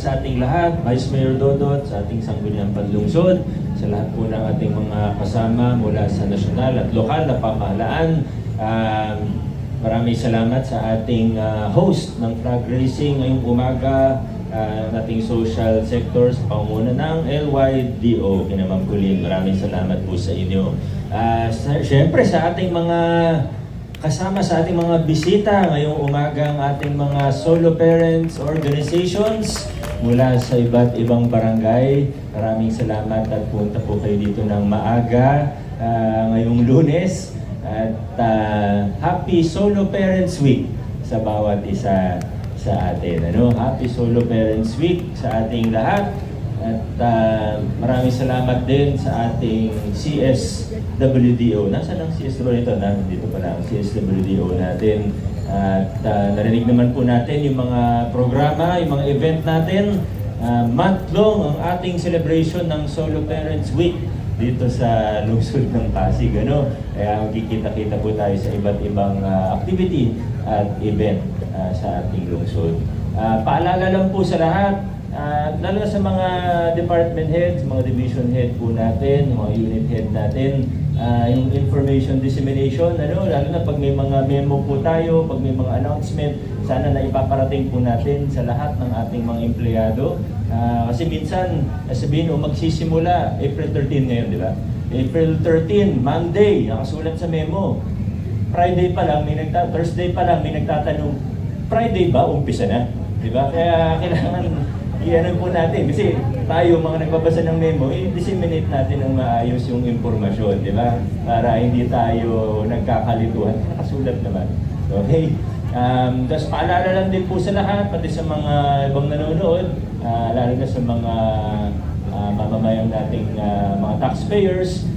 sa ating lahat, Vice Mayor Dodot, sa ating Sangguniang Panlungsod, sa lahat po ng ating mga kasama mula sa nasyonal at lokal na pamahalaan. Maraming salamat sa ating host ng flag raising ngayong umaga, nating social sector sa pangunguna ng LYDO, Kinamam Kulin. Maraming salamat po sa inyo. Siyempre sa ating mga kasama sa ating mga bisita ngayong umaga, ang ating mga solo parents organizations mula sa iba't ibang barangay. Maraming salamat at punta po kayo dito ng maaga ngayong Lunes. At Happy Solo Parents Week sa bawat isa sa atin. Happy Solo Parents Week sa ating lahat. At maraming salamat din sa ating CSWDO. Nasaan ang CSWDO ito? Dito pala ang CSWDO natin. At narinig naman po natin yung mga programa, yung mga event natin. Month-long ang ating celebration ng Solo Parents Week dito sa lungsod ng Pasig. Kaya magkikita-kita po tayo sa iba't ibang activity at event sa ating lungsod. Paalala lang po sa lahat, lalo sa mga department heads, mga division head po natin, mga unit head natin, yung information dissemination, lalo na pag may mga memo po tayo, pag may mga announcement, sana na ipaparating po natin sa lahat ng ating mga empleyado. Kasi minsan, sabihin magsisimula April 13 ngayon, di ba? April 13, Monday, nakasulat sa memo. Friday pa lang, Thursday pa lang, may nagtatanong, Friday ba? Umpisa na? Di ba? Kaya kailangan i-ano po natin. Kasi tayo, mga nagbabasa ng memo, i-disseminate natin ng maayos yung impormasyon, di ba? Para hindi tayo nagkakalituhan. Nakasulat naman. Okay? Tapos paalala lang din po sa lahat, pati sa mga ibang nanonood, lalo na sa mga mamamayang nating mga taxpayers,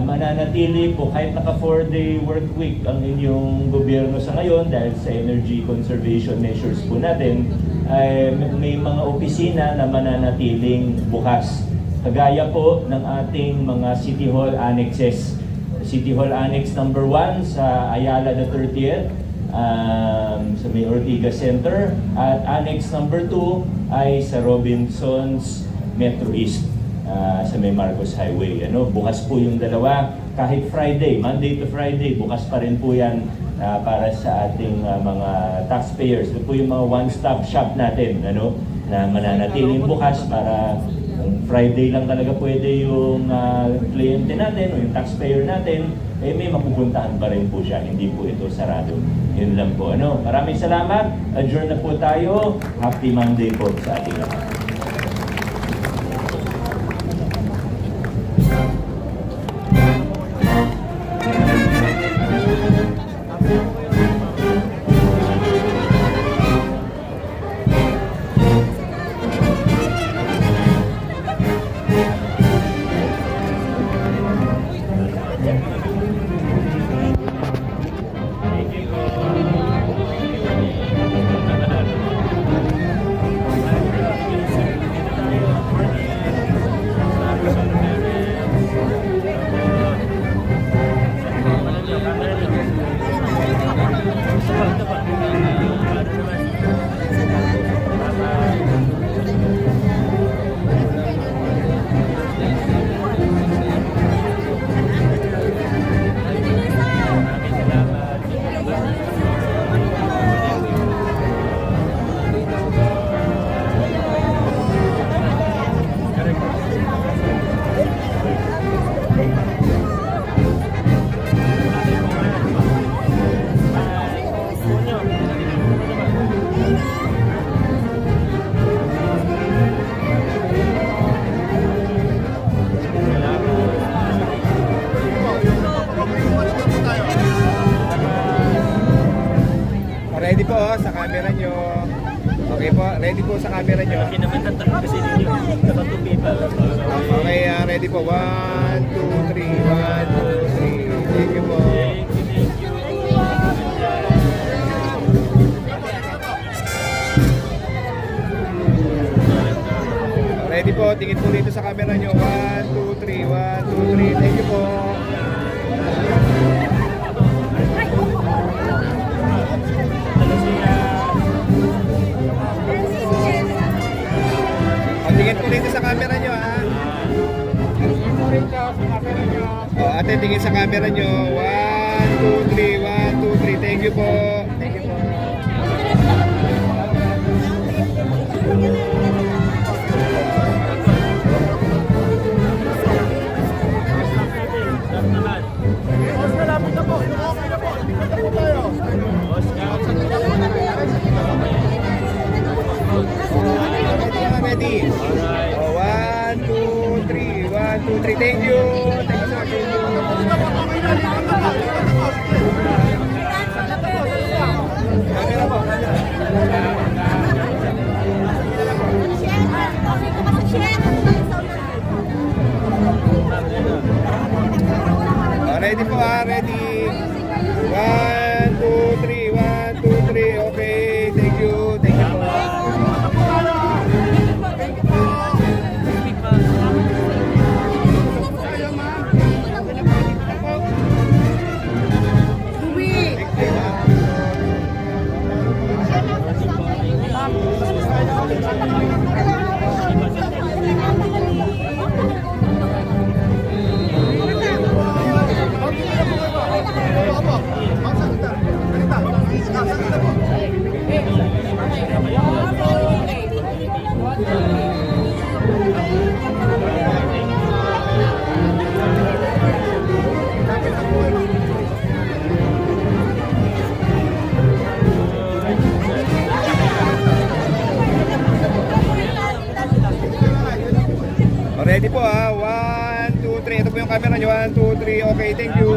mananatili po kahit naka 4-day work week ang inyong gobyerno sa ngayon dahil sa energy conservation measures po natin, ay may mga opisina na mananatiling bukas. Kagaya po ng ating mga City Hall annexes. City Hall Annex number 1 sa Ayala the 30th, sa may Ortigas Center, at Annex number 2 ay sa Robinsons Metro East, sa may Marcos Highway. Bukas po yung dalawa kahit Friday, Monday to Friday, bukas pa rin po yan para sa ating mga taxpayers. Ito po yung mga one-stop shop natin, na mananatiling bukas para Friday lang talaga pwede yung kliyente natin o yung taxpayer natin, may mapupuntahan pa rin po siya, hindi po ito sarado. Yun lang po. Maraming salamat. Adjourn na po tayo. Happy Monday po sa ating lahat. Ready po sa camera nyo. Okay po, ready po sa camera nyo. Kasi ninyo, nakatupi pa. Okay, ready po. 1, 2, 3. 1, 2, 3. Thank you po. Ready po, tingin po dito sa camera nyo. 1, 2, 3. 1, 2, 3. Thank you po. po rito sa camera nyo, ha? Ate, tingin sa camera nyo. 1, 2, 3, 1, 2, 3. Thank you po. Thank you po. Ready? Alright. 1, 2, 3. 1, 2, 3. Thank you. Thank you, sir. Camera po. Ready po, ha? Ready? 1, 2, 3. 1, 2, 3. Okay. Thank you. Thank you po. Ready po, ha? 1, 2, 3. Ito po yung camera nyo. 1, 2, 3. Okay, thank you.